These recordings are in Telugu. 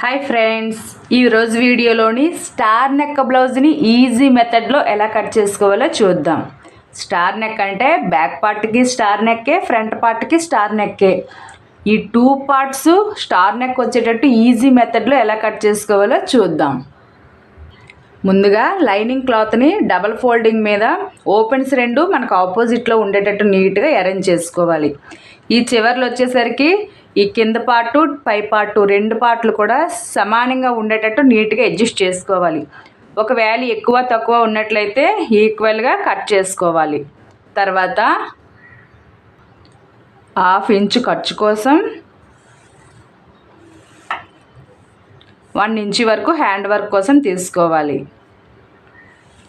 హాయ్ ఫ్రెండ్స్, ఈరోజు వీడియోలోని స్టార్ నెక్ బ్లౌజ్ని ఈజీ మెథడ్లో ఎలా కట్ చేసుకోవాలో చూద్దాం. స్టార్ నెక్ అంటే బ్యాక్ పార్ట్కి స్టార్ నెక్కే, ఫ్రంట్ పార్ట్కి స్టార్ నెక్కే. ఈ టూ పార్ట్స్ స్టార్ నెక్ వచ్చేటట్టు ఈజీ మెథడ్లో ఎలా కట్ చేసుకోవాలో చూద్దాం. ముందుగా లైనింగ్ క్లాత్ని డబల్ ఫోల్డింగ్ మీద ఓపెన్స్ రెండు మనకు ఆపోజిట్లో ఉండేటట్టు నీట్గా అరేంజ్ చేసుకోవాలి. ఈ చివర్లు వచ్చేసరికి ఈ కింద పార్టు పై పార్టు రెండు పార్ట్లు కూడా సమానంగా ఉండేటట్టు నీట్గా అడ్జస్ట్ చేసుకోవాలి. ఒకవేళ ఎక్కువ తక్కువ ఉన్నట్లయితే ఈక్వల్గా కట్ చేసుకోవాలి. తర్వాత 1/2 ఇంచు ఖర్చు కోసం 1 ఇంచు వరకు హ్యాండ్ వర్క్ కోసం తీసుకోవాలి.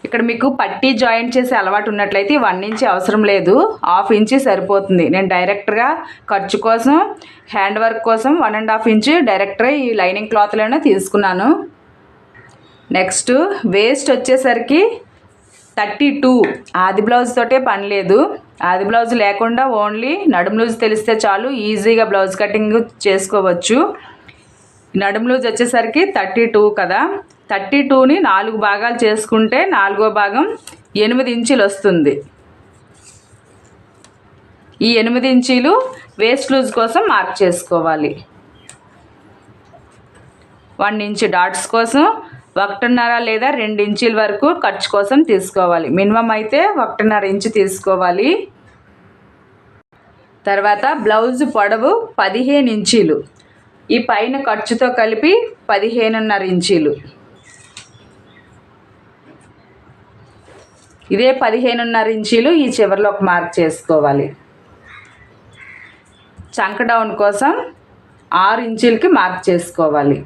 ఇక్కడ మీకు పట్టీ జాయింట్ చేసే అలవాటు ఉన్నట్లయితే 1 ఇంచ్ అవసరం లేదు, 1/2 ఇంచు సరిపోతుంది. నేను డైరెక్ట్గా ఖర్చు కోసం హ్యాండ్ వర్క్ కోసం 1.5 ఇంచు డైరెక్ట్గా ఈ లైనింగ్ క్లాత్లోనే తీసుకున్నాను. నెక్స్ట్ వేస్ట్ వచ్చేసరికి 32. ఆది బ్లౌజ్ తోటే పని లేదు, ఆది బ్లౌజ్ లేకుండా ఓన్లీ నడుము లూజ్ తెలిస్తే చాలు, ఈజీగా బ్లౌజ్ కటింగ్ చేసుకోవచ్చు. నడుము లూజ్ వచ్చేసరికి 32 కదా, 32ని 4 భాగాలు చేసుకుంటే 4వ భాగం 8 ఇంచులు వస్తుంది. ఈ 8 ఇంచీలు వేస్ట్ లూజ్ కోసం మార్క్ చేసుకోవాలి. 1 ఇంచు డాట్స్ కోసం 1.5 లేదా 2 ఇంచుల వరకు ఖర్చు కోసం తీసుకోవాలి. మినిమం అయితే 1.5 ఇంచు తీసుకోవాలి. తర్వాత బ్లౌజ్ పొడవు 15 ఇంచీలు, ఈ పైన ఖర్చుతో కలిపి 15.5 ఇంచీలు. ఇదే 15.5 ఇంచీలు ఈ చివరిలో ఒక మార్క్ చేసుకోవాలి. చంక డౌన్ కోసం 6 ఇంచులకి మార్క్ చేసుకోవాలి.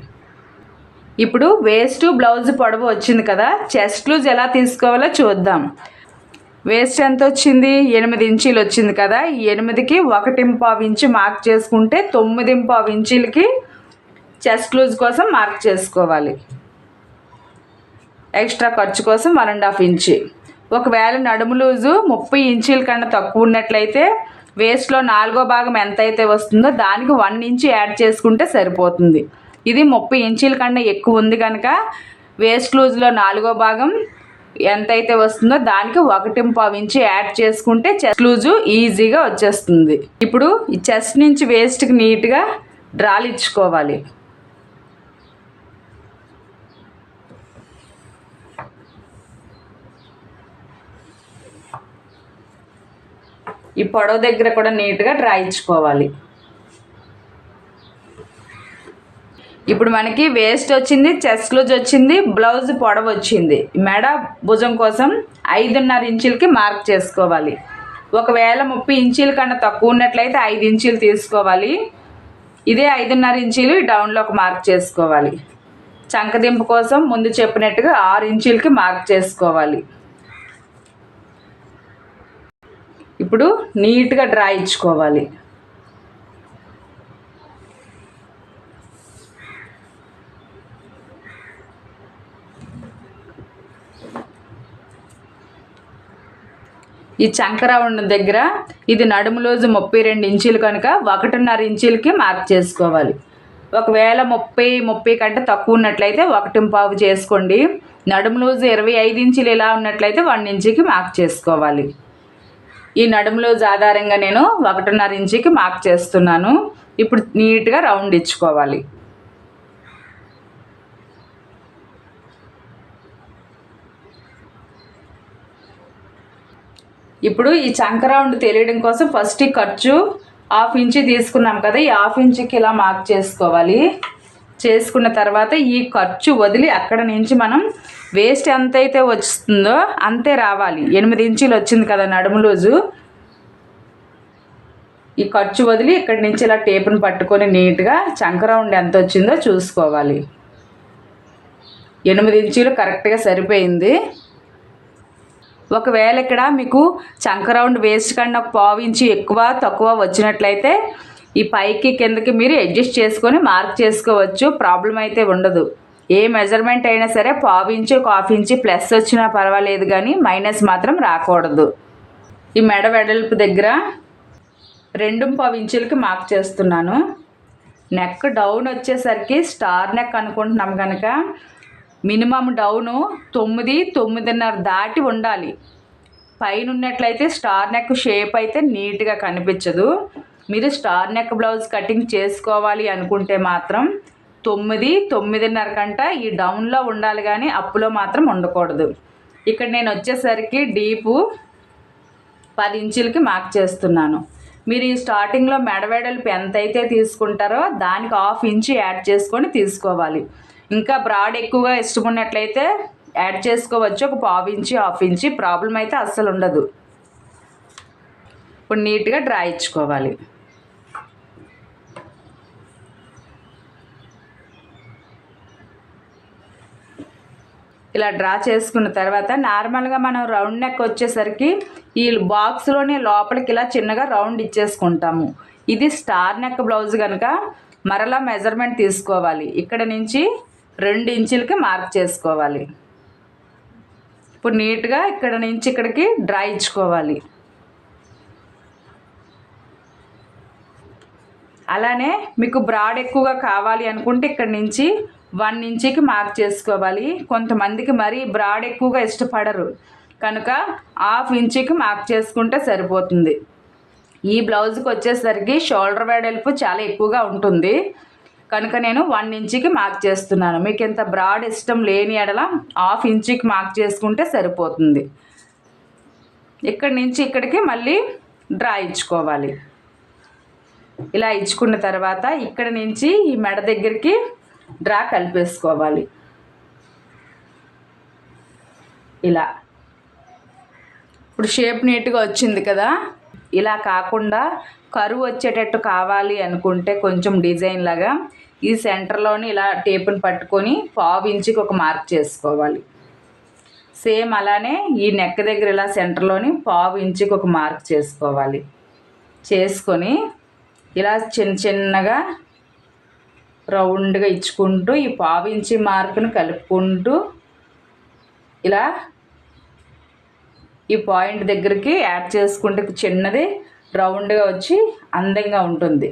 ఇప్పుడు వేస్ట్ బ్లౌజ్ పొడవు వచ్చింది కదా, చెస్ట్ లూజ్ ఎలా తీసుకోవాలో చూద్దాం. వేస్ట్ ఎంత వచ్చింది? 8 ఇంచీలు వచ్చింది కదా, ఈ 8కి 1.5 ఇంచు మార్క్ చేసుకుంటే 9.5 ఇంచీలకి చెస్ట్ లూజ్ కోసం మార్క్ చేసుకోవాలి. ఎక్స్ట్రా ఖర్చు కోసం 1.5 ఇంచు. ఒకవేళ నడుము లూజు 30 ఇంచీల కన్నా తక్కువ ఉన్నట్లయితే వేస్ట్లో 4వ భాగం ఎంతైతే వస్తుందో దానికి 1 ఇంచు యాడ్ చేసుకుంటే సరిపోతుంది. ఇది 30 ఇంచీల కన్నా ఎక్కువ ఉంది కనుక వేస్ట్ లూజ్లో 4వ భాగం ఎంతైతే వస్తుందో దానికి 1.5 ఇంచు యాడ్ చేసుకుంటే చెస్ట్ లూజు ఈజీగా వచ్చేస్తుంది. ఇప్పుడు ఈ చెస్ట్ నుంచి వేస్ట్కి నీట్గా డ్రాలు ఇచ్చుకోవాలి. ఈ పొడవు దగ్గర కూడా నీట్గా డ్రా ఇచ్చుకోవాలి. ఇప్పుడు మనకి వేస్ట్ వచ్చింది, చెస్ట్ లూజ్ వచ్చింది, బ్లౌజ్ పొడవు వచ్చింది. మెడ భుజం కోసం 5.5 ఇంచులకి మార్క్ చేసుకోవాలి. ఒకవేళ 30 ఇంచీల కన్నా తక్కువ ఉన్నట్లయితే 5 ఇంచీలు తీసుకోవాలి. ఇదే 5.5 ఇంచీలు డౌన్లో ఒక మార్క్ చేసుకోవాలి. చంకదింపు కోసం ముందు చెప్పినట్టుగా 6 ఇంచులకి మార్క్ చేసుకోవాలి. ఇప్పుడు నీట్గా డ్రా ఇచ్చుకోవాలి. ఈ చంక రౌండ్ దగ్గర ఇది నడుము లోజు 32 ఇంచీలు కనుక 1.5 ఇంచీలకి మార్క్ చేసుకోవాలి. ఒకవేళ 30 కంటే తక్కువ ఉన్నట్లయితే 1.5 చేసుకోండి. నడుము లోజు 25 ఇంచీలు ఇలా ఉన్నట్లయితే 1 ఇంచుకి మార్క్ చేసుకోవాలి. ఈ నడుము లోజు ఆధారంగా నేను 1.5 ఇంచుకి మార్క్ చేస్తున్నాను. ఇప్పుడు నీట్గా రౌండ్ ఇచ్చుకోవాలి. ఇప్పుడు ఈ చంక రౌండ్ తెలియడం కోసం ఫస్ట్ ఈ ఖర్చు 1/2 ఇంచు తీసుకున్నాం కదా, ఈ 1/2 ఇంచుకి ఇలా మార్క్ చేసుకోవాలి. చేసుకున్న తర్వాత ఈ ఖర్చు వదిలి అక్కడ నుంచి మనం వేస్ట్ ఎంతైతే వస్తుందో అంతే రావాలి. 8 ఇంచులు వచ్చింది కదా నడుము లూజు, ఈ ఖర్చు వదిలి ఇక్కడి నుంచి ఇలా టేపును పట్టుకొని నీట్గా చంక రౌండ్ ఎంత వచ్చిందో చూసుకోవాలి. 8 ఇంచులు కరెక్ట్గా సరిపోయింది. ఒకవేళ ఇక్కడ మీకు చంక రౌండ్ వేస్ట్ కన్నా 1/4 ఇంచు ఎక్కువ తక్కువ వచ్చినట్లయితే ఈ పైకి కిందకి మీరు అడ్జస్ట్ చేసుకొని మార్క్ చేసుకోవచ్చు, ప్రాబ్లం అయితే ఉండదు. ఏ మెజర్మెంట్ అయినా సరే 1/4 ఇంచు 1/2 ఇంచు ప్లస్ వచ్చినా పర్వాలేదు, కానీ మైనస్ మాత్రం రాకూడదు. ఈ మెడ వెడల్పు దగ్గర 2.5 ఇంచులకి మార్క్ చేస్తున్నాను. నెక్ డౌన్ వచ్చేసరికి స్టార్ నెక్ అనుకుంటున్నాం కనుక మినిమం డౌను 9-9.5 దాటి ఉండాలి. పైన ఉన్నట్లయితే స్టార్ నెక్ షేప్ అయితే నీట్గా కనిపించదు. మీరు స్టార్ నెక్ బ్లౌజ్ కటింగ్ చేసుకోవాలి అనుకుంటే మాత్రం 9-9.5 కంట ఈ డౌన్లో ఉండాలి, కానీ అప్పులో మాత్రం ఉండకూడదు. ఇక్కడ నేను వచ్చేసరికి డీపు 10 ఇంచులకి మార్క్ చేస్తున్నాను. మీరు ఈ స్టార్టింగ్లో మెడవెడల్పు ఎంత అయితే తీసుకుంటారో దానికి 1/2 ఇంచు యాడ్ చేసుకొని తీసుకోవాలి. ఇంకా బ్రాడ్ ఎక్కువగా ఇష్టం ఉన్నట్లయితే యాడ్ చేసుకోవచ్చు, ఒక 1/2 ఇంచు 1/2 ఇంచు, ప్రాబ్లం అయితే అస్సలు ఉండదు. ఇప్పుడు నీట్గా డ్రా ఇచ్చుకోవాలి. ఇలా డ్రా చేసుకున్న తర్వాత నార్మల్గా మనం రౌండ్ నెక్ వచ్చేసరికి ఈ బాక్స్లోనే లోపలికి ఇలా చిన్నగా రౌండ్ ఇచ్చేసుకుంటాము. ఇది స్టార్ నెక్ బ్లౌజ్ కనుక మరలా మెజర్మెంట్ తీసుకోవాలి. ఇక్కడ నుంచి 2 ఇంచులకి మార్క్ చేసుకోవాలి. ఇప్పుడు నీట్గా ఇక్కడ నుంచి ఇక్కడికి డ్రా ఇచ్చుకోవాలి. అలానే మీకు బ్రాడ్ ఎక్కువగా కావాలి అనుకుంటే ఇక్కడ నుంచి 1 ఇంచుకి మార్క్ చేసుకోవాలి. కొంతమందికి మరీ బ్రాడ్ ఎక్కువగా ఇష్టపడరు కనుక 1/2 ఇంచుకి మార్క్ చేసుకుంటే సరిపోతుంది. ఈ బ్లౌజ్కి వచ్చేసరికి షోల్డర్ వెడల్పు చాలా ఎక్కువగా ఉంటుంది కనుక నేను 1 ఇంచుకి మార్క్ చేస్తున్నాను. మీకు ఇంత బ్రాడ్ ఇష్టం లేని ఎడల 1/2 ఇంచుకి మార్క్ చేసుకుంటే సరిపోతుంది. ఇక్కడి నుంచి ఇక్కడికి మళ్ళీ డ్రా ఇచ్చుకోవాలి. ఇలా ఇచ్చుకున్న తర్వాత ఇక్కడ నుంచి ఈ మెడ దగ్గరికి డ్రా కలిపేసుకోవాలి. ఇలా ఇప్పుడు షేప్ నీట్గా వచ్చింది కదా. ఇలా కాకుండా కరువు వచ్చేటట్టు కావాలి అనుకుంటే కొంచెం డిజైన్ లాగా ఈ సెంటర్లోని ఇలా టేపుని పట్టుకొని 1/2 ఇంచుకి ఒక మార్క్ చేసుకోవాలి. సేమ్ అలానే ఈ నెక్ దగ్గర ఇలా సెంటర్లోని 1/2 ఇంచుకి ఒక మార్క్ చేసుకోవాలి. చేసుకొని ఇలా చిన్నగా రౌండ్గా ఇచ్చుకుంటూ ఈ 1/2 ఇంచు మార్కును కలుపుకుంటూ ఇలా ఈ పాయింట్ దగ్గరికి యాడ్ చేసుకుంటే చిన్నది రౌండ్గా వచ్చి అందంగా ఉంటుంది.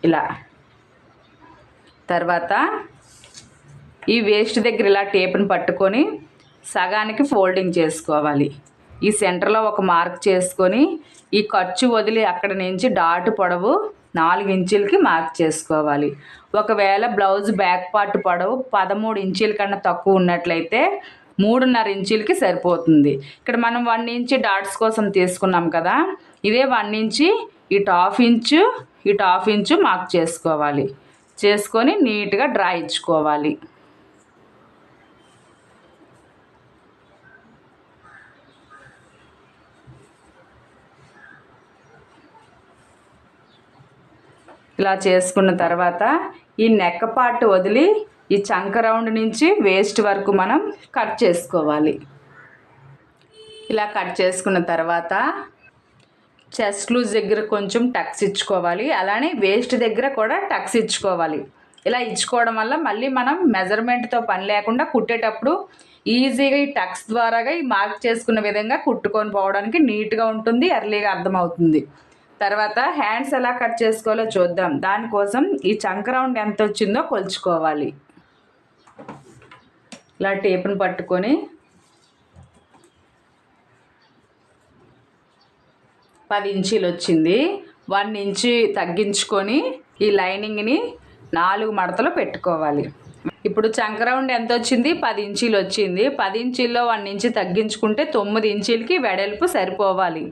ఇలా తర్వాత ఈ వేస్ట్ దగ్గర ఇలా టేప్ని పట్టుకొని సగానికి ఫోల్డింగ్ చేసుకోవాలి. ఈ సెంటర్లో ఒక మార్క్ చేసుకొని ఈ ఖర్చు వదిలి అక్కడ నుంచి డాట్ పొడవు 4 ఇంచులకి మార్క్ చేసుకోవాలి. ఒకవేళ బ్లౌజ్ బ్యాక్ పార్ట్ పొడవు 13 ఇంచుల కన్నా తక్కువ ఉన్నట్లయితే 3.5 ఇంచులకి సరిపోతుంది. ఇక్కడ మనం 1 ఇంచు డాట్స్ కోసం తీసుకున్నాం కదా, ఇదే 1 ఇంచు ఇటు 1/2 ఇంచు ఇటు 1/2 ఇంచు మార్క్ చేసుకోవాలి. చేసుకొని నీట్గా డ్రా ఇచ్చుకోవాలి. ఇలా చేసుకున్న తర్వాత ఈ నెక్ పార్ట్ వదిలి ఈ చంక రౌండ్ నుంచి వేస్ట్ వరకు మనం కట్ చేసుకోవాలి. ఇలా కట్ చేసుకున్న తర్వాత చెస్ట్ లూజ్ దగ్గర కొంచెం టక్స్ ఇచ్చుకోవాలి. అలానే వేస్ట్ దగ్గర కూడా టక్స్ ఇచ్చుకోవాలి. ఇలా ఇచ్చుకోవడం వల్ల మళ్ళీ మనం మెజర్మెంట్తో పని లేకుండా కుట్టేటప్పుడు ఈజీగా ఈ టక్స్ ద్వారాగా ఈ మార్క్ చేసుకున్న విధంగా కుట్టుకొని పోవడానికి నీట్గా ఉంటుంది, ఎర్లీగా అర్థమవుతుంది. తర్వాత హ్యాండ్స్ ఎలా కట్ చేసుకోవాలో చూద్దాం. దానికోసం ఈ చంక రౌండ్ ఎంత వచ్చిందో కొలుచుకోవాలి. ఇలా టేప్ని పట్టుకొని 10 ఇంచీలు వచ్చింది. 1 ఇంచు తగ్గించుకొని ఈ లైనింగ్ని 4 మడతలు పెట్టుకోవాలి. ఇప్పుడు చంక రౌండ్ ఎంత వచ్చింది? 10 ఇంచీలు వచ్చింది. 10 ఇంచీల్లో 1 ఇంచు తగ్గించుకుంటే 9 ఇంచీలకి వెడల్పు సరిపోవాలి.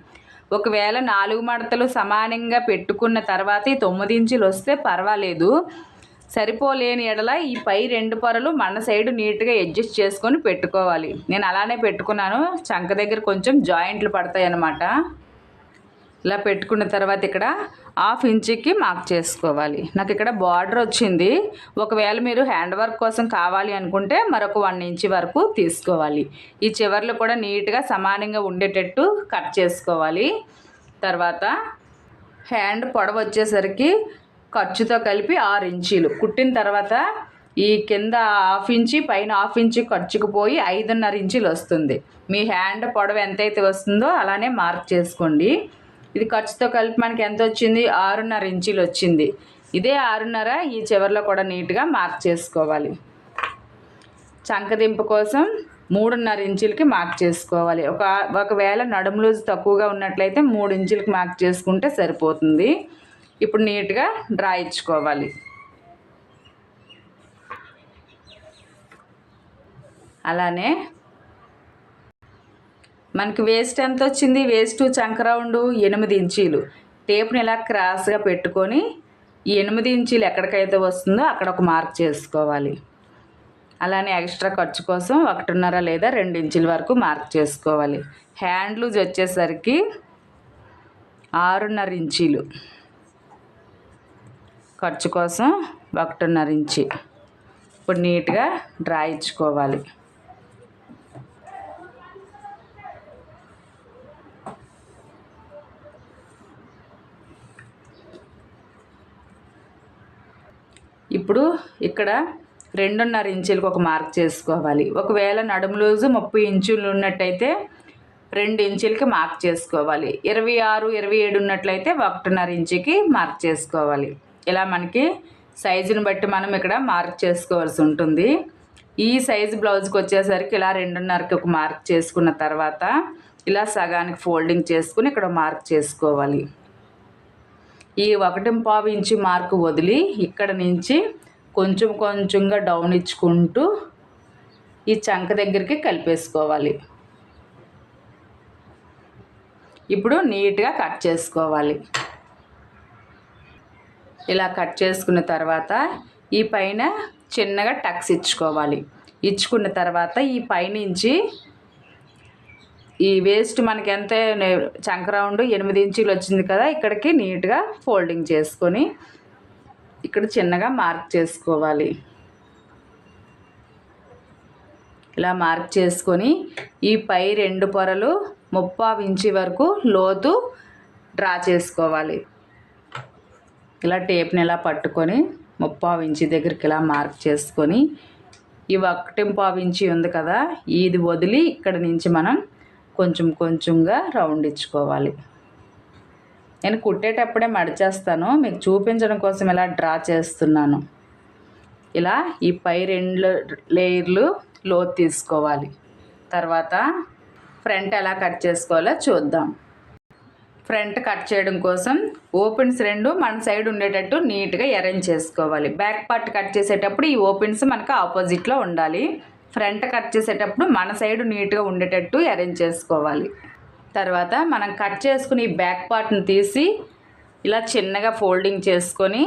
ఒకవేళ 4 మడతలు సమానంగా పెట్టుకున్న తర్వాత ఈ 9 ఇంచులు వస్తే పర్వాలేదు. సరిపోలేని ఎడల ఈ పై 2 పొరలు మన సైడు నీట్గా అడ్జస్ట్ చేసుకొని పెట్టుకోవాలి. నేను అలానే పెట్టుకున్నాను. చంక దగ్గర కొంచెం జాయింట్లు పడతాయి అన్నమాట. ఇలా పెట్టుకున్న తర్వాత ఇక్కడ 1/2 ఇంచుకి మార్క్ చేసుకోవాలి. నాకు ఇక్కడ బార్డర్ వచ్చింది. ఒకవేళ మీరు హ్యాండ్ వర్క్ కోసం కావాలి అనుకుంటే మరొక 1 ఇంచు వరకు తీసుకోవాలి. ఈ చివర్లు కూడా నీట్గా సమానంగా ఉండేటట్టు కట్ చేసుకోవాలి. తర్వాత హ్యాండ్ పొడవు వచ్చేసరికి ఖర్చుతో కలిపి 6 ఇంచీలు కుట్టిన తర్వాత ఈ కింద 1/2 ఇంచు పైన 1/2 ఇంచు ఖర్చుకు పోయి 5.5 ఇంచులు వస్తుంది. మీ హ్యాండ్ పొడవు ఎంతైతే వస్తుందో అలానే మార్క్ చేసుకోండి. ఇది ఖర్చుతో కలిపి మనకి ఎంత వచ్చింది? 6.5 ఇంచీలు వచ్చింది. ఇదే 6.5 ఈ చివరిలో కూడా నీట్గా మార్క్ చేసుకోవాలి. చంకదింపు కోసం 3.5 ఇంచులకి మార్క్ చేసుకోవాలి. ఒకవేళ నడుము లూజ్ తక్కువగా ఉన్నట్లయితే 3 ఇంచులకి మార్క్ చేసుకుంటే సరిపోతుంది. ఇప్పుడు నీట్గా డ్రా ఇచ్చుకోవాలి. అలానే మనకి వేస్ట్ ఎంత వచ్చింది? వేస్ట్ చంక రౌండ్ 8 ఇంచీలు. టేప్ని ఇలా క్రాస్గా పెట్టుకొని ఈ 8 ఇంచీలు ఎక్కడికైతే వస్తుందో అక్కడ ఒక మార్క్ చేసుకోవాలి. అలానే ఎక్స్ట్రా ఖర్చు కోసం 1.5 లేదా 2 ఇంచుల వరకు మార్క్ చేసుకోవాలి. హ్యాండ్ లూజ్ వచ్చేసరికి 6.5 ఇంచీలు, ఖర్చు కోసం 1.5 ఇంచి. ఇప్పుడు నీట్గా డ్రా ఇచ్చుకోవాలి. ఇప్పుడు ఇక్కడ 2.5 ఇంచులకు ఒక మార్క్ చేసుకోవాలి. ఒకవేళ నడుము లూజు 30 ఇంచులు ఉన్నట్టయితే 2 ఇంచులకి మార్క్ చేసుకోవాలి. 26, 27 ఉన్నట్లయితే 1.5 ఇంచుకి మార్క్ చేసుకోవాలి. ఇలా మనకి సైజుని బట్టి మనం ఇక్కడ మార్క్ చేసుకోవాల్సి ఉంటుంది. ఈ సైజు బ్లౌజ్కి వచ్చేసరికి ఇలా 2.5కి ఒక మార్క్ చేసుకున్న తర్వాత ఇలా సగానికి ఫోల్డింగ్ చేసుకుని ఇక్కడ మార్క్ చేసుకోవాలి. ఈ 1.5 ఇంచు మార్క్ వదిలి ఇక్కడ నుంచి కొంచెం కొంచెంగా డౌన్ ఇచ్చుకుంటూ ఈ చంక దగ్గరికి కలిపేసుకోవాలి. ఇప్పుడు నీట్గా కట్ చేసుకోవాలి. ఇలా కట్ చేసుకున్న తర్వాత ఈ పైన చిన్నగా టక్స్ ఇచ్చుకోవాలి. ఇచ్చుకున్న తర్వాత ఈ పైనుంచి ఈ వేస్ట్ మనకి ఎంత చంక రౌండ్ 8 ఇంచులు వచ్చింది కదా, ఇక్కడికి నీట్గా ఫోల్డింగ్ చేసుకొని ఇక్కడ చిన్నగా మార్క్ చేసుకోవాలి. ఇలా మార్క్ చేసుకొని ఈ పై 2 పొరలు 30 ఇంచు వరకు లోతు డ్రా చేసుకోవాలి. ఇలా టేప్ని ఇలా పట్టుకొని 30 ఇంచు దగ్గరికి ఇలా మార్క్ చేసుకొని ఈ 1.5 ఇంచు ఉంది కదా, ఇది వదిలి ఇక్కడ నుంచి మనం కొంచెం కొంచెంగా రౌండ్ ఇచ్చుకోవాలి. నేను కుట్టేటప్పుడే మడిచేస్తాను, మీకు చూపించడం కోసం ఇలా డ్రా చేస్తున్నాను. ఇలా ఈ పై 2 లేయర్లు లోతు తీసుకోవాలి. తర్వాత ఫ్రంట్ ఎలా కట్ చేసుకోవాలో చూద్దాం. ఫ్రంట్ కట్ చేయడం కోసం ఓపెన్స్ 2 మన సైడ్ ఉండేటట్టు నీట్గా అరేంజ్ చేసుకోవాలి. బ్యాక్ పార్ట్ కట్ చేసేటప్పుడు ఈ ఓపెన్స్ మనకు ఆపోజిట్లో ఉండాలి. ఫ్రంట్ కట్ చేసేటప్పుడు మన సైడ్ నీట్గా ఉండేటట్టు అరేంజ్ చేసుకోవాలి. తర్వాత మనం కట్ చేసుకుని ఈ బ్యాక్ పార్ట్ని తీసి ఇలా చిన్నగా ఫోల్డింగ్ చేసుకొని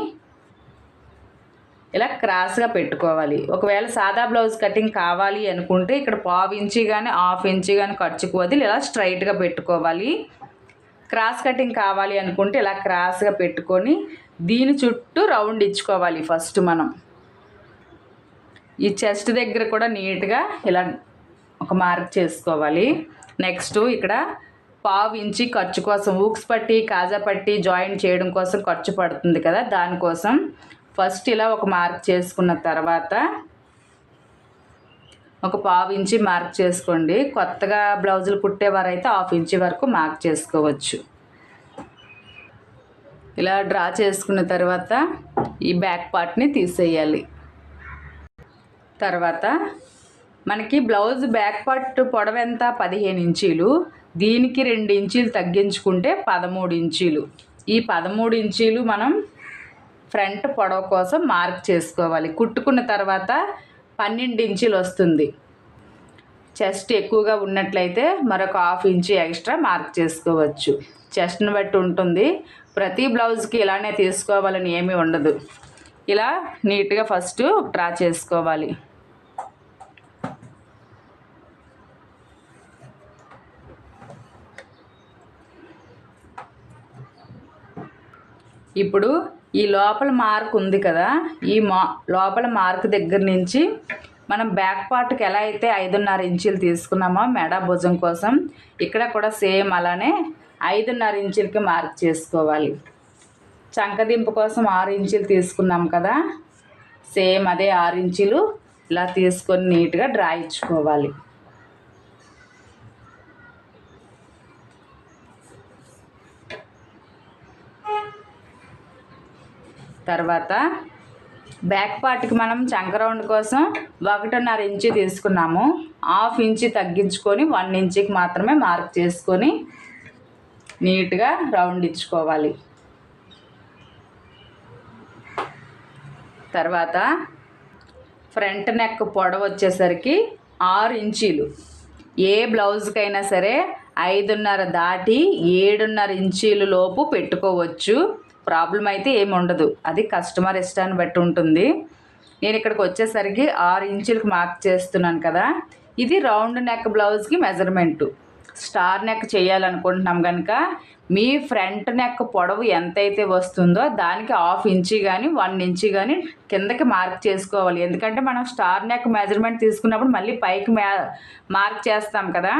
ఇలా క్రాస్గా పెట్టుకోవాలి. ఒకవేళ సాదా బ్లౌజ్ కటింగ్ కావాలి అనుకుంటే ఇక్కడ 1/2 ఇంచు కానీ 1/2 ఇంచు కానీ ఖర్చుకు వదిలి ఇలా స్ట్రైట్గా పెట్టుకోవాలి. క్రాస్ కటింగ్ కావాలి అనుకుంటే ఇలా క్రాస్గా పెట్టుకొని దీని చుట్టూ రౌండ్ ఇచ్చుకోవాలి. ఫస్ట్ మనం ఈ చెస్ట్ దగ్గర కూడా నీట్గా ఇలా ఒక మార్క్ చేసుకోవాలి. నెక్స్ట్ ఇక్కడ 1/2 ఇంచు ఖర్చు కోసం ఊక్స్ పట్టి కాజా పట్టి జాయింట్ చేయడం కోసం ఖర్చు పడుతుంది కదా, దానికోసం ఫస్ట్ ఇలా ఒక మార్క్ చేసుకున్న తర్వాత ఒక 1/2 ఇంచు మార్క్ చేసుకోండి. కొత్తగా బ్లౌజులు కుట్టేవారైతే 1/2 ఇంచు వరకు మార్క్ చేసుకోవచ్చు. ఇలా డ్రా చేసుకున్న తర్వాత ఈ బ్యాక్ పార్ట్ని తీసేయాలి. తర్వాత మనకి బ్లౌజ్ బ్యాక్ పార్ట్ పొడవు ఎంత? 15 ఇంచీలు. దీనికి 2 ఇంచీలు తగ్గించుకుంటే 13 ఇంచీలు. ఈ 13 ఇంచీలు మనం ఫ్రంట్ పొడవు కోసం మార్క్ చేసుకోవాలి. కుట్టుకున్న తర్వాత 12 ఇంచీలు వస్తుంది. చెస్ట్ ఎక్కువగా ఉన్నట్లయితే మరొక 1/2 ఇంచు ఎక్స్ట్రా మార్క్ చేసుకోవచ్చు. చెస్ట్ని బట్టి ఉంటుంది. ప్రతి బ్లౌజ్కి ఇలానే తీసుకోవాలని ఏమీ ఉండదు. ఇలా నీట్గా ఫస్ట్ డ్రా చేసుకోవాలి. ఇప్పుడు ఈ లోపల మార్క్ ఉంది కదా, ఈ లోపల మార్క్ దగ్గర నుంచి మనం బ్యాక్ పార్ట్కి ఎలా అయితే 5.5 ఇంచీలు తీసుకున్నామో మెడ భుజం కోసం, ఇక్కడ కూడా సేమ్ అలానే 5.5 ఇంచీలకి మార్క్ చేసుకోవాలి. చంకదింపు కోసం 6 ఇంచీలు తీసుకున్నాం కదా, సేమ్ అదే 6 ఇంచీలు ఇలా తీసుకొని నీట్గా డ్రా ఇచ్చుకోవాలి. తర్వాత బ్యాక్ పార్ట్కి మనం చంక రౌండ్ కోసం 1.5 ఇంచు తీసుకున్నాము. 1/2 ఇంచు తగ్గించుకొని 1 ఇంచుకి మాత్రమే మార్క్ చేసుకొని నీట్గా రౌండ్ ఇచ్చుకోవాలి. తర్వాత ఫ్రంట్ నెక్ పొడవు వచ్చేసరికి 6 ఇంచీలు. ఏ బ్లౌజ్కైనా సరే 5.5 దాటి 7.5 ఇంచీలు లోపు పెట్టుకోవచ్చు. ప్రాబ్లం అయితే ఏమి ఉండదు, అది కస్టమర్ ఇష్టాన్ని బట్టి ఉంటుంది. నేను ఇక్కడికి వచ్చేసరికి 6 ఇంచులకు మార్క్ చేస్తున్నాను కదా. ఇది రౌండ్ నెక్ బ్లౌజ్కి మెజర్మెంటు. స్టార్ నెక్ చేయాలనుకుంటున్నాం కనుక మీ ఫ్రంట్ నెక్ పొడవు ఎంతైతే వస్తుందో దానికి 1/2 ఇంచు కానీ 1 ఇంచు కానీ కిందకి మార్క్ చేసుకోవాలి. ఎందుకంటే మనం స్టార్ నెక్ మెజర్మెంట్ తీసుకున్నప్పుడు మళ్ళీ పైకి మార్క్ చేస్తాం కదా,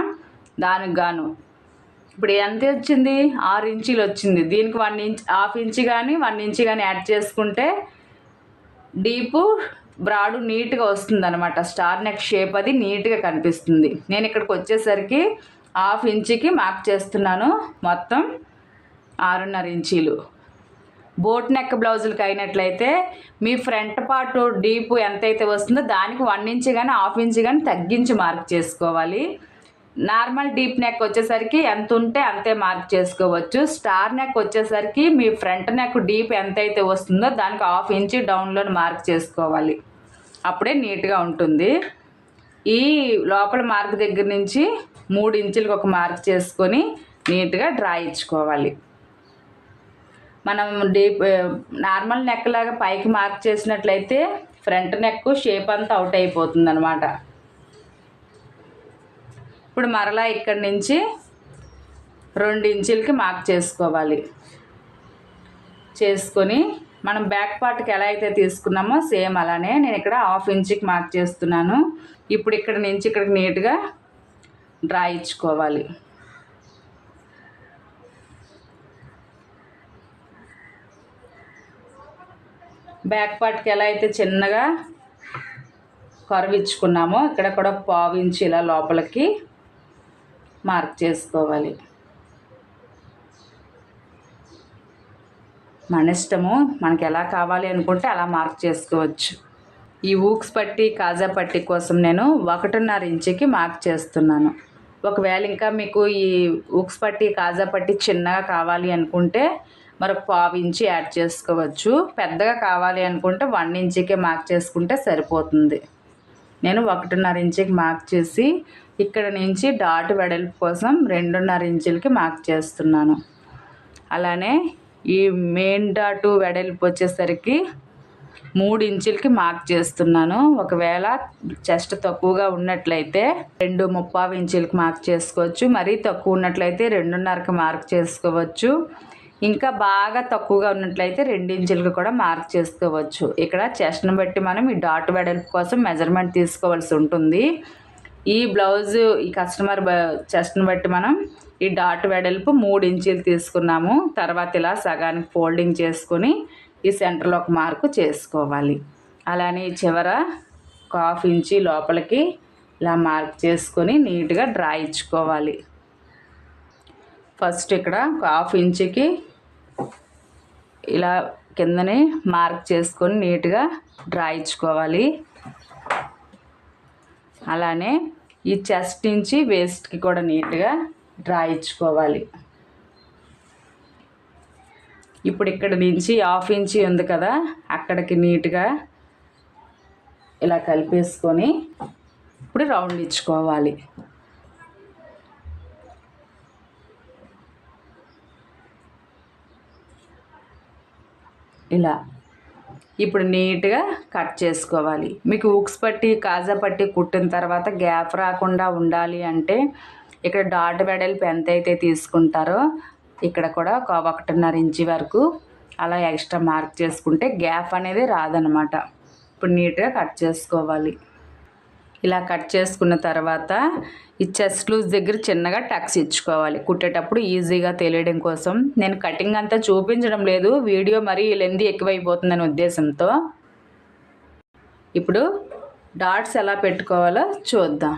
దానికి గాను ఇప్పుడు ఎంత వచ్చింది, 6 ఇంచీలు వచ్చింది. దీనికి 1/2 ఇంచు కానీ 1 ఇంచు కానీ యాడ్ చేసుకుంటే డీపు బ్రాడు నీట్గా వస్తుంది అనమాట. స్టార్ నెక్ షేప్ అది నీట్గా కనిపిస్తుంది. నేను ఇక్కడికి వచ్చేసరికి 1/2 ఇంచుకి మార్క్ చేస్తున్నాను. మొత్తం 6.5 ఇంచీలు. బోట్ నెక్ బ్లౌజులకి అయినట్లయితే మీ ఫ్రంట్ పార్ట్ డీపు ఎంతైతే వస్తుందో దానికి 1 ఇంచు కానీ 1/2 ఇంచు కానీ తగ్గించి మార్క్ చేసుకోవాలి. నార్మల్ డీప్ నెక్ వచ్చేసరికి ఎంత ఉంటే అంతే మార్క్ చేసుకోవచ్చు. స్టార్ నెక్ వచ్చేసరికి మీ ఫ్రంట్ నెక్ డీప్ ఎంతైతే వస్తుందో దానికి 1/2 ఇంచు డౌన్లో మార్క్ చేసుకోవాలి. అప్పుడే నీట్గా ఉంటుంది. ఈ లోపల మార్క్ దగ్గర నుంచి 3 ఇంచులకు ఒక మార్క్ చేసుకొని నీట్గా డ్రా ఇచ్చుకోవాలి. మనం డీప్ నార్మల్ నెక్ లాగా పైకి మార్క్ చేసినట్లయితే ఫ్రంట్ నెక్ షేప్ అంతా అవుట్ అయిపోతుంది అనమాట. ఇప్పుడు మరలా ఇక్కడి నుంచి 2 ఇంచులకి మార్క్ చేసుకోవాలి. చేసుకొని మనం బ్యాక్ పార్ట్కి ఎలా అయితే తీసుకున్నామో సేమ్ అలానే నేను ఇక్కడ 1/2 ఇంచుకి మార్క్ చేస్తున్నాను. ఇప్పుడు ఇక్కడ నుంచి ఇక్కడికి నీట్గా డ్రా ఇచ్చుకోవాలి. బ్యాక్ పార్ట్కి ఎలా అయితే చిన్నగా కర్వ్ ఇచ్చుకున్నామో ఇక్కడ కూడా 1/2 ఇంచు ఇలా లోపలికి మార్క్ చేసుకోవాలి. మన ఇష్టము, మనకి ఎలా కావాలి అనుకుంటే అలా మార్క్ చేసుకోవచ్చు. ఈ ఊక్స్ పట్టి కాజా పట్టి కోసం నేను 1.5 ఇంచుకి మార్క్ చేస్తున్నాను. ఒకవేళ ఇంకా మీకు ఈ ఊక్స్ పట్టి కాజా పట్టి చిన్నగా కావాలి అనుకుంటే మరొక 1/2 ఇంచు యాడ్ చేసుకోవచ్చు. పెద్దగా కావాలి అనుకుంటే 1 ఇంచుకే మార్క్ చేసుకుంటే సరిపోతుంది. నేను 1.5 ఇంచుకి మార్క్ చేసి ఇక్కడ నుంచి డాట్ వెడల్పు కోసం 2.5 ఇంచులకి మార్క్ చేస్తున్నాను. అలానే ఈ మెయిన్ డాట్ వెడల్పు వచ్చేసరికి 3 ఇంచులకి మార్క్ చేస్తున్నాను. ఒకవేళ చెస్ట్ తక్కువగా ఉన్నట్లయితే 2.75 ఇంచులకి మార్క్ చేసుకోవచ్చు. మరీ తక్కువ ఉన్నట్లయితే 2.5కి మార్క్ చేసుకోవచ్చు. ఇంకా బాగా తక్కువగా ఉన్నట్లయితే 2 ఇంచులకు కూడా మార్క్ చేసుకోవచ్చు. ఇక్కడ చెస్ట్ని బట్టి మనం ఈ డాట్ వెడల్పు కోసం మెజర్మెంట్ తీసుకోవాల్సి ఉంటుంది. ఈ బ్లౌజ్ ఈ కస్టమర్ చెస్ట్ని బట్టి మనం ఈ డాట్ వెడల్పు 3 ఇంచులు తీసుకున్నాము. తర్వాత ఇలా సగానికి ఫోల్డింగ్ చేసుకొని ఈ సెంటర్లో ఒక మార్కు చేసుకోవాలి. అలానే చివర 1/2 ఇంచు లోపలికి ఇలా మార్క్ చేసుకొని నీట్గా డ్రా ఇచ్చుకోవాలి. ఫస్ట్ ఇక్కడ 1/2 ఇంచుకి ఇలా కిందని మార్క్ చేసుకొని నీట్గా డ్రా ఇచ్చుకోవాలి. అలానే ఈ చెస్ట్ నుంచి వేస్ట్కి కూడా నీట్గా డ్రా ఇచ్చుకోవాలి. ఇప్పుడు ఇక్కడ నుంచి 1/2 ఇంచు ఉంది కదా, అక్కడికి నీట్గా ఇలా కలిపేసుకొని ఇప్పుడు రౌండ్ ఇచ్చుకోవాలి. ఇలా ఇప్పుడు నీట్గా కట్ చేసుకోవాలి. మీకు ఉక్స్ పట్టి కాజా పట్టి కుట్టిన తర్వాత గ్యాప్ రాకుండా ఉండాలి అంటే ఇక్కడ డాట్ వెడల్పు ఎంతైతే తీసుకుంటారో ఇక్కడ కూడా ఒక 1.5 ఇంచు వరకు అలా ఎక్స్ట్రా మార్క్ చేసుకుంటే గ్యాప్ అనేది రాదనమాట. ఇప్పుడు నీట్గా కట్ చేసుకోవాలి. ఇలా కట్ చేసుకున్న తర్వాత ఈ చెస్ట్ లూజ్ దగ్గర చిన్నగా టక్స్ ఇచ్చుకోవాలి. కుట్టేటప్పుడు ఈజీగా తెలియడం కోసం నేను కటింగ్ అంతా చూపించడం లేదు, వీడియో మరీ లెంత్ ఎక్కువైపోతుందనే ఉద్దేశంతో. ఇప్పుడు డాట్స్ ఎలా పెట్టుకోవాలో చూద్దాం.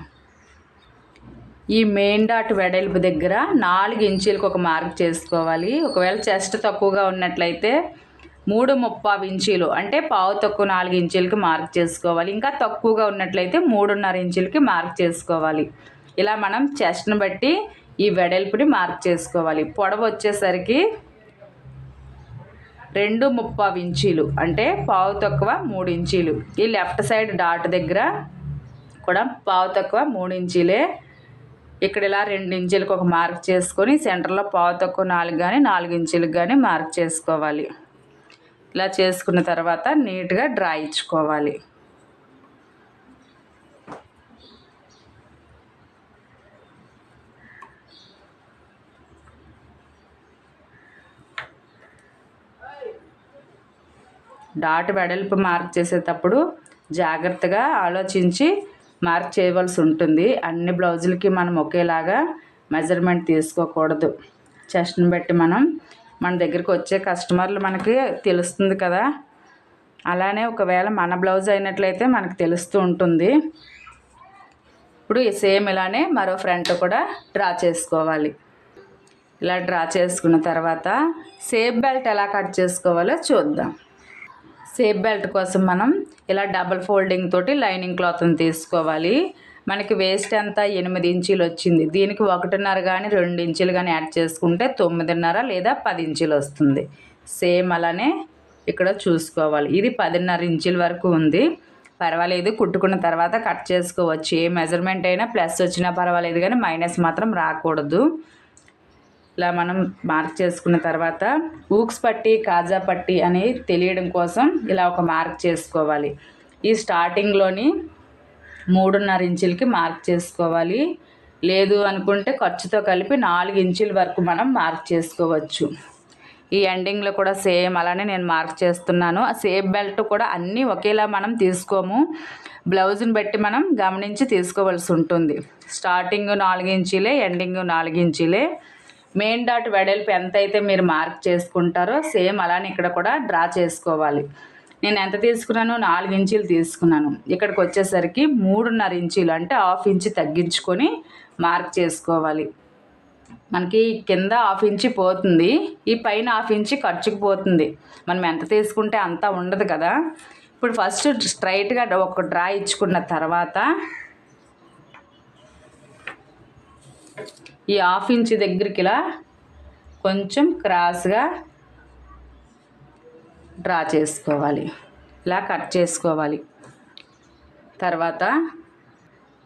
ఈ మెయిన్ డాట్ వెడల్పు దగ్గర 4 ఇంచులకు ఒక మార్క్ చేసుకోవాలి. ఒకవేళ చెస్ట్ తక్కువగా ఉన్నట్లయితే 3.5 ఇంచీలు అంటే పావు తక్కువ 4 ఇంచీలకి మార్క్ చేసుకోవాలి. ఇంకా తక్కువగా ఉన్నట్లయితే 3.5 ఇంచీలకి మార్క్ చేసుకోవాలి. ఇలా మనం చెస్ట్ని బట్టి ఈ వెడల్పుని మార్క్ చేసుకోవాలి. పొడవు వచ్చేసరికి 2.5 ఇంచీలు అంటే పావు తక్కువ 3 ఇంచీలు. ఈ లెఫ్ట్ సైడ్ డాట్ దగ్గర కూడా పావు తక్కువ 3 ఇంచీలే. ఇక్కడ ఇలా 2 ఇంచీలకు ఒక మార్క్ చేసుకొని సెంటర్లో పావు తక్కువ 4 కానీ 4 ఇంచీలకు కానీ మార్క్ చేసుకోవాలి. ఇలా చేసుకున్న తర్వాత నీట్గా డ్రా ఇచ్చుకోవాలి. డాట్ వెడల్పు మార్క్ చేసేటప్పుడు జాగ్రత్తగా ఆలోచించి మార్క్ చేయవలసి ఉంటుంది. అన్ని బ్లౌజులకి మనం ఒకేలాగా మెజర్మెంట్ తీసుకోకూడదు. చెస్ట్ని బట్టి మన దగ్గరికి వచ్చే కస్టమర్లు మనకి తెలుస్తుంది కదా, అలానే ఒకవేళ మన బ్లౌజ్ అయినట్లయితే మనకు తెలుస్తూ ఉంటుంది. ఇప్పుడు సేమ్ ఇలానే మరో ఫ్రంట్ కూడా డ్రా చేసుకోవాలి. ఇలా డ్రా చేసుకున్న తర్వాత షేప్ బెల్ట్ ఎలా కట్ చేసుకోవాలో చూద్దాం. షేప్ బెల్ట్ కోసం మనం ఇలా డబుల్ ఫోల్డింగ్ తోటి లైనింగ్ క్లాత్ని తీసుకోవాలి. మనకి వేస్ట్ ఎంత 8 ఇంచీలు వచ్చింది. దీనికి 1.5 కానీ 2 ఇంచీలు కానీ యాడ్ చేసుకుంటే 9.5 లేదా 10 ఇంచీలు వస్తుంది. సేమ్ అలానే ఇక్కడ చూసుకోవాలి. ఇది 10.5 ఇంచీల వరకు ఉంది. పర్వాలేదు, కుట్టుకున్న తర్వాత కట్ చేసుకోవచ్చు. ఏ మెజర్మెంట్ అయినా ప్లస్ వచ్చినా పర్వాలేదు కానీ మైనస్ మాత్రం రాకూడదు. ఇలా మనం మార్క్ చేసుకున్న తర్వాత ఊక్స్ పట్టి కాజా పట్టి అని తెలియడం కోసం ఇలా ఒక మార్క్ చేసుకోవాలి. ఈ స్టార్టింగ్లోని 3.5 ఇంచులకి మార్క్ చేసుకోవాలి. లేదు అనుకుంటే ఖర్చుతో కలిపి 4 ఇంచుల వరకు మనం మార్క్ చేసుకోవచ్చు. ఈ ఎండింగ్లో కూడా సేమ్ అలానే నేను మార్క్ చేస్తున్నాను. ఆ షేప్ బెల్ట్ కూడా అన్నీ ఒకేలా మనం తీసుకోము. బ్లౌజ్ని బట్టి మనం గమనించి తీసుకోవాల్సి ఉంటుంది. స్టార్టింగ్ 4 ఇంచులే, ఎండింగ్ 4 ఇంచులే. మెయిన్ డాట్ వెడల్పు ఎంతైతే మీరు మార్క్ చేసుకుంటారో సేమ్ అలానే ఇక్కడ కూడా డ్రా చేసుకోవాలి. నేను ఎంత తీసుకున్నాను? 4 ఇంచీలు తీసుకున్నాను. ఇక్కడికి వచ్చేసరికి 3.5 ఇంచీలు అంటే 1/2 ఇంచు తగ్గించుకొని మార్క్ చేసుకోవాలి. మనకి కింద 1/2 ఇంచు పోతుంది, ఈ పైన 1/2 ఇంచు ఖర్చుకు పోతుంది. మనం ఎంత తీసుకుంటే అంతా ఉండదు కదా. ఇప్పుడు ఫస్ట్ స్ట్రైట్గా ఒక డ్రా ఇచ్చుకున్న తర్వాత ఈ 1/2 ఇంచు దగ్గరికి ఇలా కొంచెం క్రాస్గా డ్రా చేసుకోవాలి. ఇలా కట్ చేసుకోవాలి. తర్వాత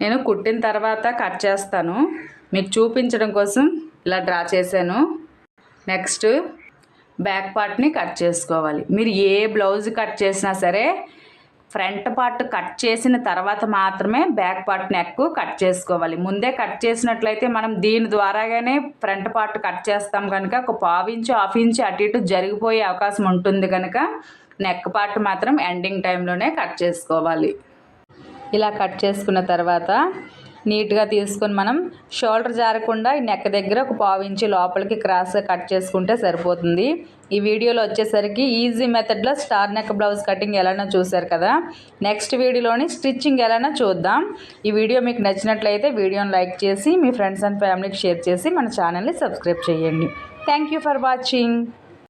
నేను కుట్టిన తర్వాత కట్ చేస్తాను, మీకు చూపించడం కోసం ఇలా డ్రా చేశాను. నెక్స్ట్ బ్యాక్ పార్ట్ని కట్ చేసుకోవాలి. మీరు ఏ బ్లౌజ్ కట్ చేసినా సరే ఫ్రంట్ పార్ట్ కట్ చేసిన తర్వాత మాత్రమే బ్యాక్ పార్ట్ నెక్ కట్ చేసుకోవాలి. ముందే కట్ చేసినట్లయితే మనం దీని ద్వారాగానే ఫ్రంట్ పార్ట్ కట్ చేస్తాం కనుక ఒక 1/2 ఇంచు 1/2 ఇంచు అటు ఇటు జరిగిపోయే అవకాశం ఉంటుంది కనుక నెక్ పార్ట్ మాత్రం ఎండింగ్ టైంలోనే కట్ చేసుకోవాలి. ఇలా కట్ చేసుకున్న తర్వాత నీట్గా తీసుకొని మనం షోల్డర్ జారకుండా ఈ నెక్ దగ్గర ఒక 1/2 ఇంచు లోపలికి క్రాస్గా కట్ చేసుకుంటే సరిపోతుంది. ఈ వీడియోలో వచ్చేసరికి ఈజీ మెథడ్లో స్టార్ నెక్ బ్లౌజ్ కటింగ్ ఎలానో చూశారు కదా. నెక్స్ట్ వీడియోలోని స్టిచ్చింగ్ ఎలానో చూద్దాం. ఈ వీడియో మీకు నచ్చినట్లయితే వీడియోని లైక్ చేసి మీ ఫ్రెండ్స్ అండ్ ఫ్యామిలీకి షేర్ చేసి మన ఛానల్ని సబ్స్క్రైబ్ చేయండి. Thank you for watching.